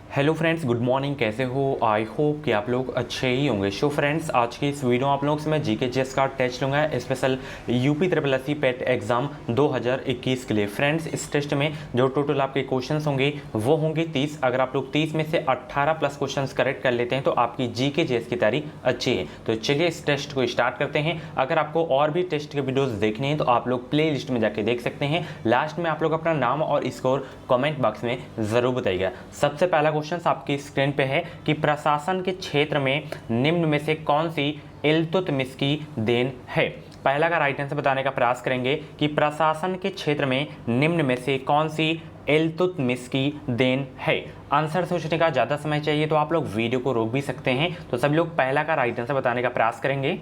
Hello friends, good morning. कैसे हो? I hope कि आप लोग अच्छे ही होंगे। सो फ्रेंड्स, आज की इस वीडियो आप लोगों से मैं जीके जेएस का टेस्ट लूँगा स्पेशल यूपी ट्रिपल एससी पेट एग्जाम 2021 के लिए। फ्रेंड्स, इस टेस्ट में जो टोटल आपके क्वेश्चंस होंगे वो होंगे 30। अगर आप लोग 30 में से 18 प्लस क्वेश्चंस करेक्ट कर लेते हैं तो आपकी जीके जेएस की तैयारी अच्छी है। तो चलिए इस टेस्ट को स्टार्ट करते हैं। अगर आपको और भी टेस्ट के वीडियोज़ देखने हैं तो आप लोग प्ले लिस्ट में जाके देख सकते हैं। लास्ट में आप लोग अपना नाम और स्कोर कमेंट बॉक्स में ज़रूर बताइएगा। सबसे पहला क्वेश्चन आपकी स्क्रीन पे है कि प्रशासन के क्षेत्र में निम्न में से कौन सी इल्तुतमिश की देन है। पहला का राइट आंसर बताने का प्रयास करेंगे कि प्रशासन के क्षेत्र में निम्न में से कौन सी इल्तुतमिश की देन है। आंसर सोचने का ज़्यादा समय चाहिए तो आप लोग वीडियो को रोक भी सकते हैं। तो सभी लोग पहला का राइट आंसर बताने का प्रयास करेंगे।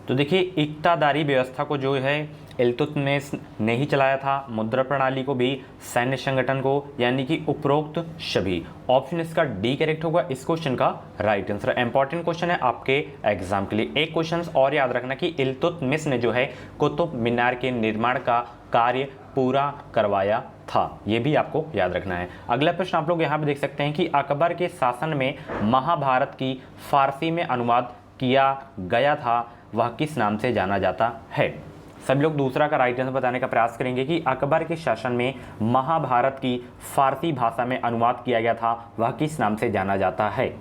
तो देखिए, इक्तादारी व्यवस्था को जो है इल्तुतमिश ने ही चलाया था, मुद्रा प्रणाली को भी, सैन्य संगठन को, यानी कि उपरोक्त सभी। ऑप्शन इसका डी करेक्ट होगा इस क्वेश्चन का राइट आंसर। इंपॉर्टेंट क्वेश्चन है आपके एग्जाम के लिए। एक क्वेश्चन और याद रखना कि इल्तुतमिश ने जो है कुतुब मीनार के निर्माण का कार्य पूरा करवाया था, ये भी आपको याद रखना है। अगला प्रश्न आप लोग यहाँ पे देख सकते हैं कि अकबर के शासन में महाभारत की फारसी में अनुवाद किया गया था, वह किस नाम से जाना जाता है। सभी लोग दूसरा का राइट आंसर बताने का प्रयास करेंगे कि अकबर के शासन में महाभारत की फारसी भाषा में अनुवाद किया गया था, वह किस नाम से जाना जाता है।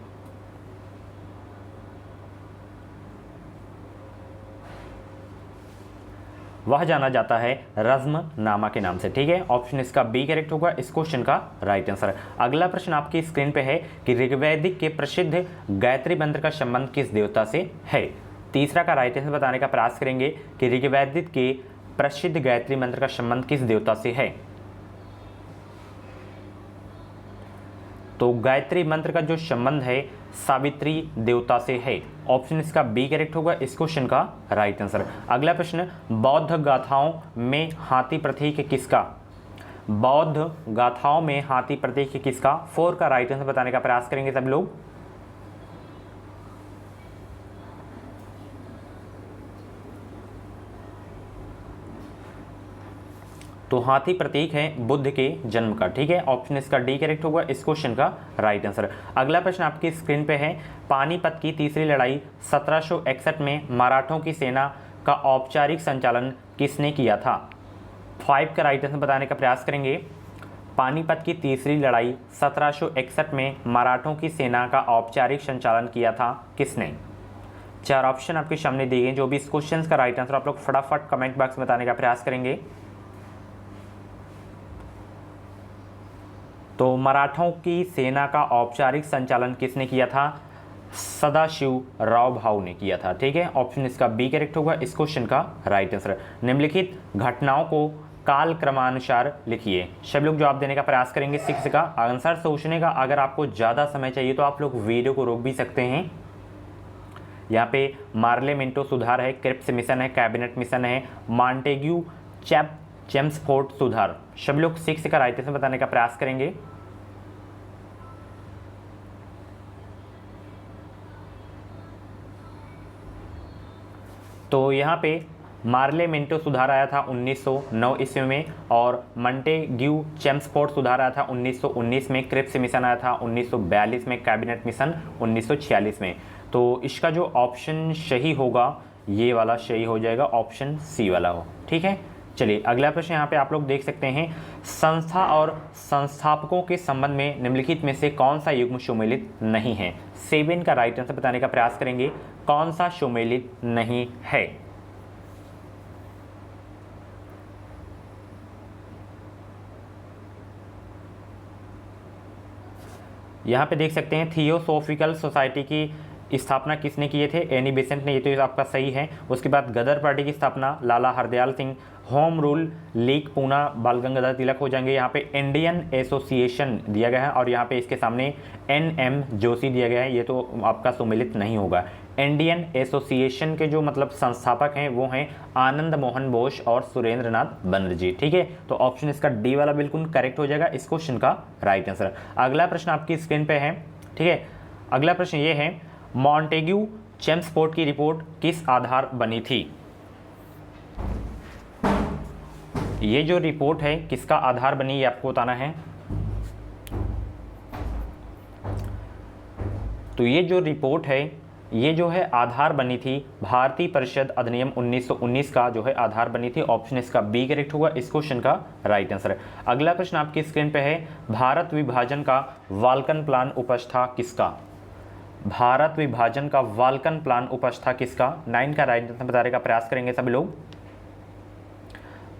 वह जाना जाता है रज़्मनामा के नाम से। ठीक है, ऑप्शन इसका बी करेक्ट होगा इस क्वेश्चन का राइट आंसर। अगला प्रश्न आपकी स्क्रीन पे है कि ऋग्वैदिक के प्रसिद्ध गायत्री मंत्र का संबंध किस देवता से है। तीसरा का राइट आंसर बताने का प्रयास करेंगे कि ऋग्वैदिक के प्रसिद्ध गायत्री मंत्र का संबंध किस देवता से है। तो गायत्री मंत्र का जो संबंध है सावित्री देवता से है। ऑप्शन इसका बी करेक्ट होगा इस क्वेश्चन का राइट आंसर। अगला प्रश्न, बौद्ध गाथाओं में हाथी प्रतीक किसका। बौद्ध गाथाओं में हाथी प्रतीक किसका। 4 का राइट आंसर बताने का प्रयास करेंगे सब लोग। तो हाथी प्रतीक है बुद्ध के जन्म का। ठीक है, ऑप्शन इसका डी करेक्ट होगा इस क्वेश्चन का राइट आंसर। अगला प्रश्न आपकी स्क्रीन पे है, पानीपत की तीसरी लड़ाई 1761 में मराठों की सेना का औपचारिक संचालन किसने किया था। 5 का राइट आंसर बताने का प्रयास करेंगे। पानीपत की तीसरी लड़ाई 1761 में मराठों की सेना का औपचारिक संचालन किया था किसने। 4 ऑप्शन आपके सामने दिए गए, जो भी इस क्वेश्चन का राइट आंसर आप लोग फटाफट कमेंट बॉक्स में बताने का प्रयास करेंगे। तो मराठों की सेना का औपचारिक संचालन किसने किया था। सदाशिव राव भाऊ ने किया था। ठीक है, ऑप्शन इसका बी करेक्ट होगा इस क्वेश्चन का राइट आंसर। निम्नलिखित घटनाओं को काल क्रमानुसार लिखिए। सब लोग जवाब देने का प्रयास करेंगे। 6 का आंसर सोचने का अगर आपको ज़्यादा समय चाहिए तो आप लोग वीडियो को रोक भी सकते हैं। यहाँ पे मार्ले मिंटो सुधार है, क्रिप्स मिशन है, कैबिनेट मिशन है, मॉन्टेग्यू चेम्सफोर्ड सुधार। सब लोग 6 का राइट आंसर बताने का प्रयास करेंगे। तो यहाँ पे मार्ले मिंटो सुधार आया था 1909 ईस्वी में, और मॉन्टेग्यू चेम्सफोर्ड सुधार आया था 1919 में, क्रिप्स मिशन आया था 1942 में, कैबिनेट मिशन 1946 में। तो इसका जो ऑप्शन सही होगा ये वाला सही हो जाएगा, ऑप्शन सी वाला हो। ठीक है, चलिए अगला प्रश्न यहाँ पे आप लोग देख सकते हैं, संस्था और संस्थापकों के संबंध में निम्नलिखित में से कौन सा युग्म सुमेलित नहीं है। 7 का राइट आंसर बताने का प्रयास करेंगे, कौन सा सुमेलित नहीं है। यहाँ पे देख सकते हैं, थियोसोफिकल सोसाइटी की स्थापना किसने किए थे। एनी बेसेंट ने, ये तो आपका सही है। उसके बाद गदर पार्टी की स्थापना Lala Hardayal Singh. Home rule league Poona Bal Gangadhar तिलक हो जाएंगे। यहाँ पे इंडियन एसोसिएशन दिया गया है और यहाँ पे इसके सामने NM जोशी दिया गया है, ये तो आपका सुमेलित नहीं होगा। इंडियन एसोसिएशन के जो मतलब संस्थापक हैं वो हैं आनंद मोहन बोस और सुरेंद्र नाथ बनर्जी। ठीक है, तो ऑप्शन इसका डी वाला बिल्कुल करेक्ट हो जाएगा इस क्वेश्चन का राइट आंसर। अगला प्रश्न आपकी स्क्रीन पे है। ठीक है, अगला प्रश्न ये है, मॉन्टेग्यू चेम्सफोर्ड की रिपोर्ट किस आधार बनी थी? ये जो रिपोर्ट है किसका आधार बनी, ये आपको बताना है। तो ये जो रिपोर्ट है ये जो है आधार बनी थी भारतीय परिषद अधिनियम 1919 का जो है आधार बनी थी। ऑप्शन इसका बी करेक्ट होगा इस क्वेश्चन का राइट आंसर है। अगला प्रश्न आपकी स्क्रीन पे है, भारत विभाजन का वाल्कन प्लान उपज था किसका? भारत विभाजन का वाल्कन प्लान उपज था किसका? 9 का राइट आंसर बताने का प्रयास करेंगे सभी लोग।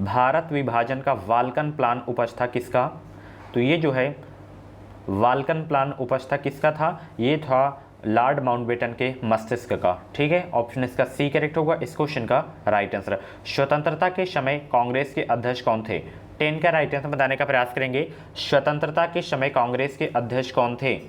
भारत विभाजन का वाल्कन प्लान उपज था किसका? तो ये जो है वाल्कन प्लान उपज था किसका था? ये था लॉर्ड माउंटबेटन के मस्तिष्क का। ठीक है, ऑप्शन इसका सी करेक्ट होगा इस क्वेश्चन का राइट आंसर। स्वतंत्रता के समय कांग्रेस के अध्यक्ष कौन थे? 10 का राइट आंसर बताने का प्रयास करेंगे। स्वतंत्रता के समय कांग्रेस के अध्यक्ष कौन थे?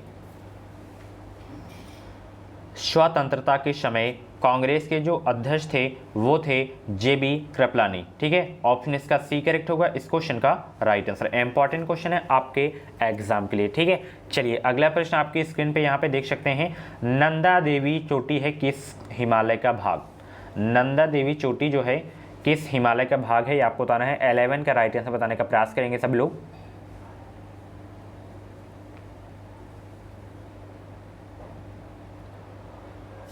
स्वतंत्रता के समय कांग्रेस के जो अध्यक्ष थे वो थे जेबी कृपलानी। ठीक है, ऑप्शन इसका सी करेक्ट होगा इस क्वेश्चन का राइट आंसर। इंपॉर्टेंट क्वेश्चन है आपके एग्जाम के लिए। ठीक है, चलिए अगला प्रश्न आपकी स्क्रीन पे यहाँ पे देख सकते हैं, नंदा देवी चोटी है किस हिमालय का भाग? नंदा देवी चोटी जो है किस हिमालय का भाग है ये आपको बताना है। 11 का राइट आंसर बताने का प्रयास करेंगे सब लोग।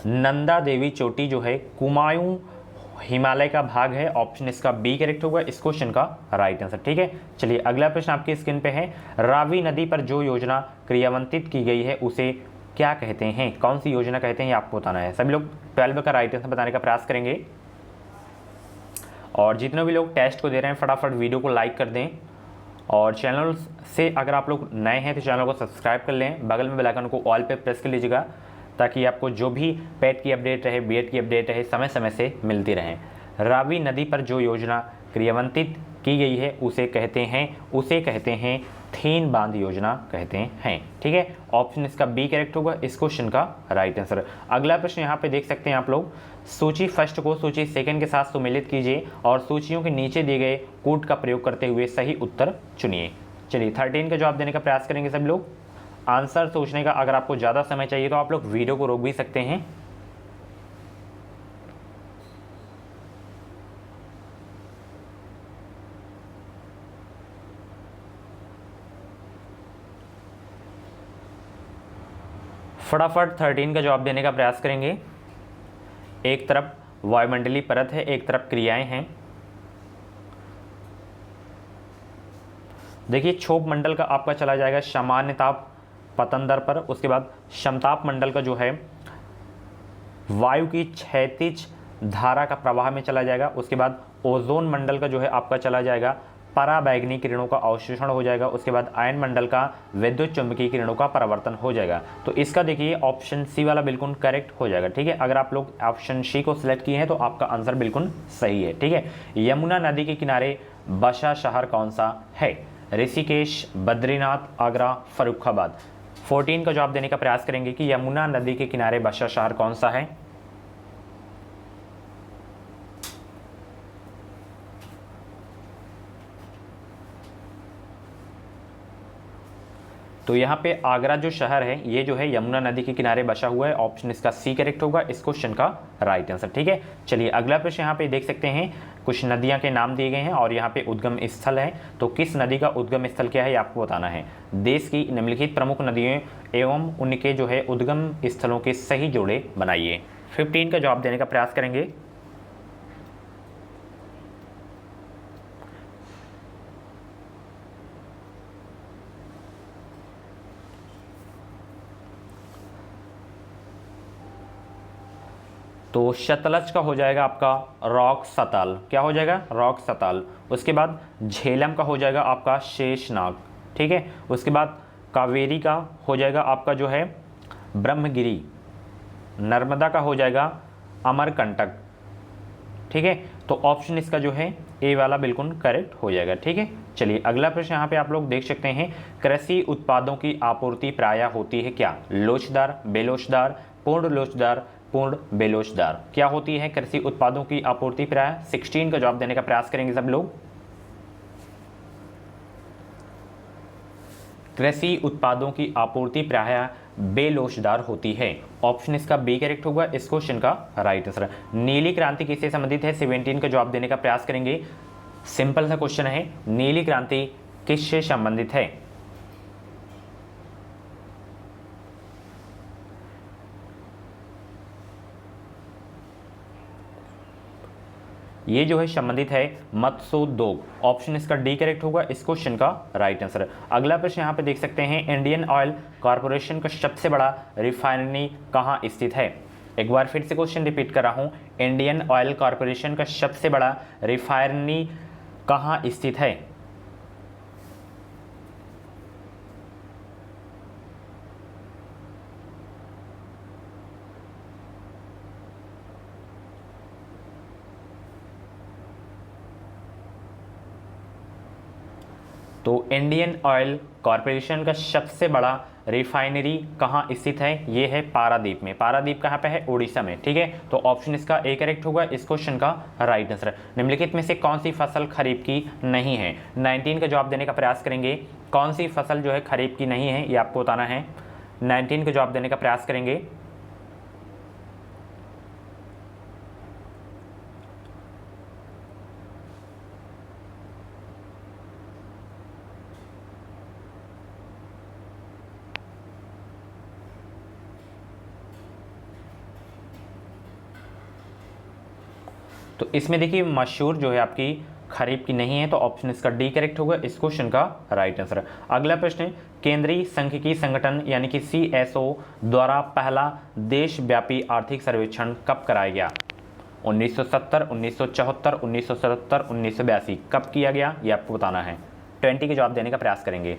नंदा देवी चोटी जो है कुमायूं हिमालय का भाग है। ऑप्शन इसका बी करेक्ट होगा इस क्वेश्चन का राइट आंसर। ठीक है, चलिए अगला प्रश्न आपकी स्क्रीन पे है, रावी नदी पर जो योजना क्रियान्वित की गई है उसे क्या कहते हैं? कौन सी योजना कहते हैं ये आपको बताना है। सभी लोग 12 का राइट आंसर बताने का प्रयास करेंगे। और जितने भी लोग टेस्ट को दे रहे हैं फटाफट वीडियो को लाइक कर दें, और चैनल से अगर आप लोग नए हैं तो चैनल को सब्सक्राइब कर लें, बगल में बेल आइकन को ऑल पे प्रेस कर लीजिएगा ताकि आपको जो भी पेट की अपडेट रहे, बीएड की अपडेट रहे, समय समय से मिलती रहे। रावी नदी पर जो योजना क्रियान्वित की गई है उसे कहते हैं थीन बांध योजना कहते हैं। ठीक है, ऑप्शन इसका बी करेक्ट होगा इस क्वेश्चन का राइट आंसर। अगला प्रश्न यहाँ पे देख सकते हैं आप लोग, सूची फर्स्ट को सूची सेकंड के साथ सुमेलित कीजिए और सूचियों के नीचे दिए गए कोड का प्रयोग करते हुए सही उत्तर चुनिए। चलिए 13 का जवाब देने का प्रयास करेंगे सभी लोग। आंसर सोचने का अगर आपको ज़्यादा समय चाहिए तो आप लोग वीडियो को रोक भी सकते हैं। फटाफट 13 का जवाब देने का प्रयास करेंगे। एक तरफ वायुमंडलीय परत है, एक तरफ क्रियाएं हैं। देखिए क्षोभ मंडल का आपका चला जाएगा सामान्य ताप पतन दर पर, उसके बाद समताप मंडल का जो है वायु की क्षैतिज धारा का प्रवाह में चला जाएगा। उसके बाद ओजोन मंडल का जो है आपका चला जाएगा पराबैंगनी किरणों का अवशोषण हो जाएगा। उसके बाद आयन मंडल का विद्युत चुंबकीय किरणों का परावर्तन हो जाएगा। तो इसका देखिए ऑप्शन सी वाला बिल्कुल करेक्ट हो जाएगा। ठीक है, अगर आप लोग ऑप्शन सी को सिलेक्ट किए हैं तो आपका आंसर बिल्कुल सही है। ठीक है, यमुना नदी के किनारे बसा शहर कौन सा है? ऋषिकेश, बद्रीनाथ, आगरा, फर्रुखाबाद। 14 का जवाब देने का प्रयास करेंगे कि यमुना नदी के किनारे बसा शहर कौन सा है। तो यहाँ पे आगरा जो शहर है ये जो है यमुना नदी के किनारे बसा हुआ है। ऑप्शन इसका सी करेक्ट होगा इस क्वेश्चन का राइट आंसर। ठीक है, चलिए अगला प्रश्न यहाँ पे देख सकते हैं, कुछ नदियाँ के नाम दिए गए हैं और यहाँ पे उद्गम स्थल है। तो किस नदी का उद्गम स्थल क्या है ये आपको बताना है। देश की निम्नलिखित प्रमुख नदियों एवं उनके जो है उद्गम स्थलों के सही जोड़े बनाइए। 15 का जवाब देने का प्रयास करेंगे। तो सतलज का हो जाएगा आपका रॉक सताल। क्या हो जाएगा? रॉक सताल। उसके बाद झेलम का हो जाएगा आपका शेषनाग। ठीक है, उसके बाद कावेरी का हो जाएगा आपका जो है ब्रह्मगिरी। नर्मदा का हो जाएगा अमरकंटक। ठीक है, तो ऑप्शन इसका जो है ए वाला बिल्कुल करेक्ट हो जाएगा। ठीक है, चलिए अगला प्रश्न यहाँ पे आप लोग देख सकते हैं, कृषि उत्पादों की आपूर्ति प्रायः होती है क्या? लोचदार, बेलोचदार, पूर्ण लोचदार, पूर्ण बेलोचदार। क्या होती है कृषि उत्पादों की आपूर्ति प्रायः? 16 का जवाब देने का प्रयास करेंगे सब लोग। कृषि उत्पादों की आपूर्ति प्रायः बेलोचदार होती है। ऑप्शन इसका बी करेक्ट होगा इस क्वेश्चन का राइट आंसर। नीली क्रांति किससे संबंधित है, 17 का जवाब देने का प्रयास करेंगे। सिंपल सा क्वेश्चन है, नीली क्रांति किससे संबंधित है। ये जो है संबंधित है मत्स्योद्योग। ऑप्शन इसका डी करेक्ट होगा इस क्वेश्चन का राइट आंसर। अगला प्रश्न यहाँ पे देख सकते हैं, इंडियन ऑयल कॉरपोरेशन का सबसे बड़ा रिफाइनरी कहाँ स्थित है। एक बार फिर से क्वेश्चन रिपीट कर रहा हूँ, इंडियन ऑयल कॉरपोरेशन का सबसे बड़ा रिफाइनरी कहाँ स्थित है। तो इंडियन ऑयल कॉरपोरेशन का सबसे बड़ा रिफाइनरी कहाँ स्थित है, ये है पारादीप में। पारादीप कहाँ पे है, उड़ीसा में। ठीक है, तो ऑप्शन इसका ए करेक्ट होगा इस क्वेश्चन का राइट आंसर। निम्नलिखित में से कौन सी फसल खरीफ की नहीं है, 19 का जवाब देने का प्रयास करेंगे। कौन सी फसल जो है खरीफ की नहीं है ये आपको बताना है, 19 का जवाब देने का प्रयास करेंगे। तो इसमें देखिए मशहूर जो है आपकी खरीफ की नहीं है, तो ऑप्शन इसका डी करेक्ट होगा इस क्वेश्चन का राइट आंसर। अगला प्रश्न है, केंद्रीय सांख्यिकी संगठन यानी कि CSO द्वारा पहला देशव्यापी आर्थिक सर्वेक्षण कब कराया गया। 1970, 1974, 1977, 1982 कब किया गया ये आपको बताना है। 20 के जवाब देने का प्रयास करेंगे।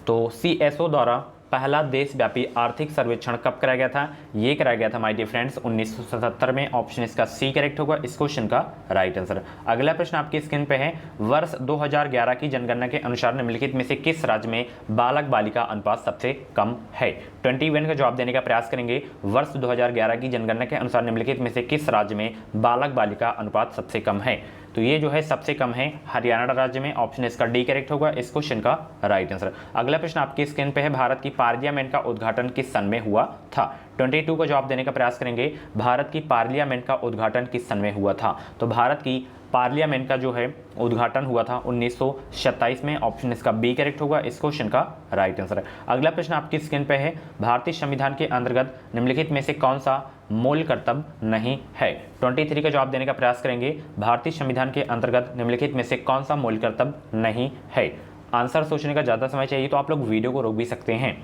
तो CSO द्वारा पहला देशव्यापी आर्थिक सर्वेक्षण कब कराया गया था, ये कराया गया था माय डियर फ्रेंड्स 1977 में। ऑप्शन इसका सी करेक्ट होगा इस क्वेश्चन का राइट आंसर। अगला प्रश्न आपकी स्क्रीन पे है, वर्ष 2011 की जनगणना के अनुसार निम्नलिखित में से किस राज्य में बालक बालिका अनुपात सबसे कम है। 21 का जवाब देने का प्रयास करेंगे। वर्ष 2011 की जनगणना के अनुसार निम्नलिखित में से किस राज्य में बालक बालिका अनुपात सबसे कम है। तो ये जो है सबसे कम है हरियाणा राज्य में। ऑप्शन इसका डी करेक्ट होगा इस क्वेश्चन का राइट आंसर। अगला प्रश्न आपकी स्क्रीन पे है, भारत की पार्लियामेंट का उद्घाटन किस सन में हुआ था। 22 का जवाब देने का प्रयास करेंगे। भारत की पार्लियामेंट का उद्घाटन किस सन में हुआ था। तो भारत की पार्लियामेंट का जो है उद्घाटन हुआ था 1927 में। ऑप्शन इसका बी करेक्ट होगा इस क्वेश्चन का राइट आंसर। अगला प्रश्न आपकी स्क्रीन पे है, भारतीय संविधान के अंतर्गत निम्नलिखित में से कौन सा मूल कर्तव्य नहीं है। 23 का जवाब देने का प्रयास करेंगे। भारतीय संविधान के अंतर्गत निम्नलिखित में से कौन सा मूल कर्तव्य नहीं है। आंसर सोचने का ज़्यादा समय चाहिए तो आप लोग वीडियो को रोक भी सकते हैं।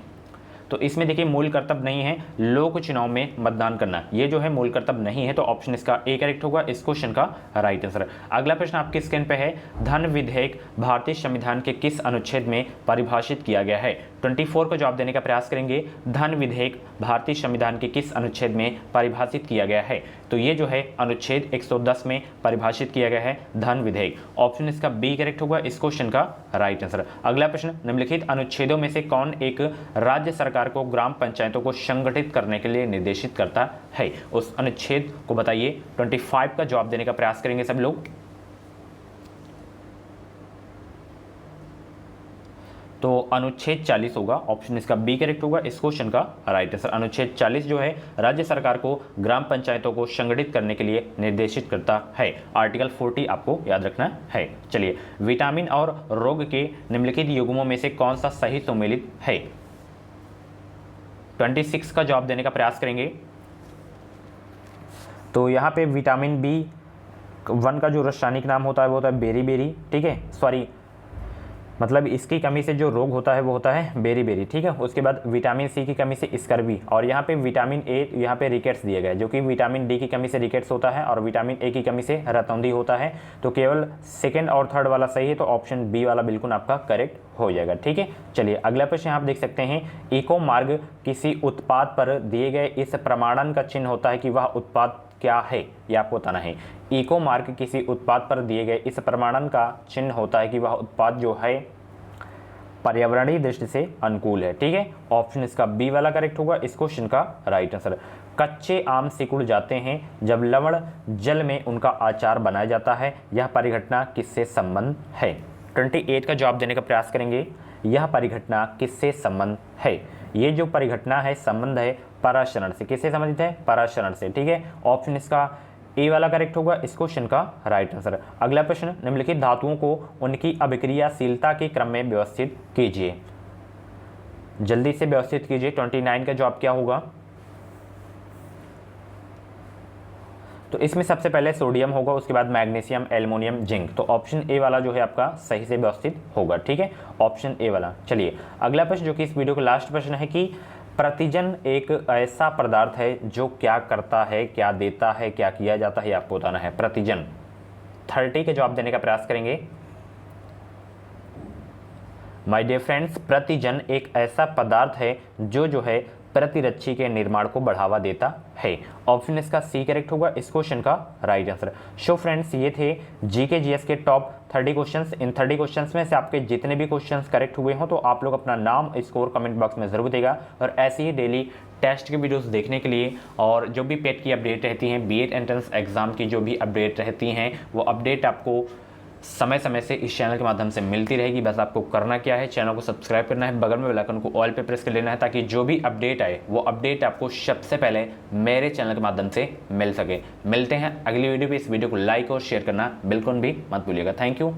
तो इसमें देखिए मूल कर्तव्य नहीं है लोक चुनाव में मतदान करना, ये जो है मूल कर्तव्य नहीं है। तो ऑप्शन इसका ए करेक्ट होगा इस क्वेश्चन का राइट आंसर। अगला प्रश्न आपकी स्क्रीन पे है, धन विधेयक भारतीय संविधान के किस अनुच्छेद में परिभाषित किया गया है। 24 को जवाब देने का प्रयास करेंगे। धन विधेयक भारतीय संविधान के किस अनुच्छेद में परिभाषित किया गया है। तो ये जो है अनुच्छेद 110 में परिभाषित किया गया है धन विधेयक। ऑप्शन इसका बी करेक्ट होगा इस क्वेश्चन का राइट आंसर। अगला प्रश्न, निम्नलिखित अनुच्छेदों में से कौन एक राज्य सरकार को ग्राम पंचायतों को संगठित करने के लिए निर्देशित करता है, उस अनुच्छेद को बताइए। 25 का जवाब देने का प्रयास करेंगे सब लोग। तो अनुच्छेद 40 होगा। ऑप्शन इसका बी करेक्ट होगा इस क्वेश्चन का राइट आंसर। अनुच्छेद 40 जो है राज्य सरकार को ग्राम पंचायतों को संगठित करने के लिए निर्देशित करता है। आर्टिकल 40 आपको याद रखना है। चलिए, विटामिन और रोग के निम्नलिखित युग्मों में से कौन सा सही सम्मिलित है। 26 का जवाब देने का प्रयास करेंगे। तो यहाँ पे विटामिन B1 का जो रासायनिक नाम होता है वो होता है बेरी, ठीक है, सॉरी मतलब इसकी कमी से जो रोग होता है वो होता है बेरी, ठीक है। उसके बाद विटामिन C की कमी से स्कर्वी, और यहाँ पे विटामिन A यहाँ पे रिकेट्स दिए गए, जो कि विटामिन D की कमी से रिकेट्स होता है और विटामिन A की कमी से रतौंधी होता है। तो केवल सेकंड और थर्ड वाला सही है, तो ऑप्शन बी वाला बिल्कुल आपका करेक्ट हो जाएगा, ठीक है। चलिए अगला प्रश्न आप देख सकते हैं, इको मार्ग किसी उत्पाद पर दिए गए इस प्रमाणन का चिन्ह होता है कि वह उत्पाद क्या है, ये आपको बताना है। इको मार्क किसी उत्पाद पर दिए गए इस प्रमाणन का चिन्ह होता है कि वह उत्पाद जो है पर्यावरणीय दृष्टि से अनुकूल है, ठीक है। ऑप्शन इसका बी वाला करेक्ट होगा इस क्वेश्चन का राइट आंसर। कच्चे आम सिकुड़ जाते हैं जब लवण जल में उनका अचार बनाया जाता है, यह परिघटना किससे संबंध है। 28 का जवाब देने का प्रयास करेंगे। यह परिघटना किससे संबंध है? ये जो परिघटना है संबंध है पराशरण से। किससे संबंधित है? पराशरण से। ठीक है, ऑप्शन इसका ए वाला करेक्ट होगा इस क्वेश्चन का राइट आंसर। अगला प्रश्न, निम्नलिखित धातुओं को उनकी अभिक्रियाशीलता के क्रम में व्यवस्थित कीजिए। जल्दी से व्यवस्थित कीजिए। 29 का जवाब क्या होगा? तो इसमें सबसे पहले सोडियम होगा, उसके बाद मैग्नीशियम, एल्युमिनियम, जिंक। तो ऑप्शन ए वाला जो है आपका सही से व्यवस्थित होगा। ठीक है, ऑप्शन ए वाला। चलिए अगला प्रश्न जो कि इस वीडियो का लास्ट प्रश्न है कि प्रतिजन एक ऐसा पदार्थ है जो क्या करता है, क्या देता है, क्या किया जाता है, आपको बताना है। प्रतिजन 30 का जवाब देने का प्रयास करेंगे। माय डियर फ्रेंड्स, प्रतिजन एक ऐसा पदार्थ है जो है प्रतिरक्षी के निर्माण को बढ़ावा देता है। ऑप्शन इसका सी करेक्ट होगा इस क्वेश्चन का राइट आंसर। सो फ्रेंड्स, ये थे जीके जीएस के टॉप 30 क्वेश्चंस। इन 30 क्वेश्चंस में से आपके जितने भी क्वेश्चंस करेक्ट हुए हों तो आप लोग अपना नाम स्कोर कमेंट बॉक्स में जरूर देगा। और ऐसे ही डेली टेस्ट के वीडियोस देखने के लिए और जो भी पेट की अपडेट रहती हैं, बीएड एंट्रेंस एग्जाम की जो भी अपडेट रहती हैं, वो अपडेट आपको समय समय से इस चैनल के माध्यम से मिलती रहेगी। बस आपको करना क्या है, चैनल को सब्सक्राइब करना है, बगल में बेल आइकन को ऑल पे प्रेस कर लेना है ताकि जो भी अपडेट आए वो अपडेट आपको सबसे पहले मेरे चैनल के माध्यम से मिल सके। मिलते हैं अगली वीडियो पे। इस वीडियो को लाइक और शेयर करना बिल्कुल भी मत भूलिएगा। Thank you.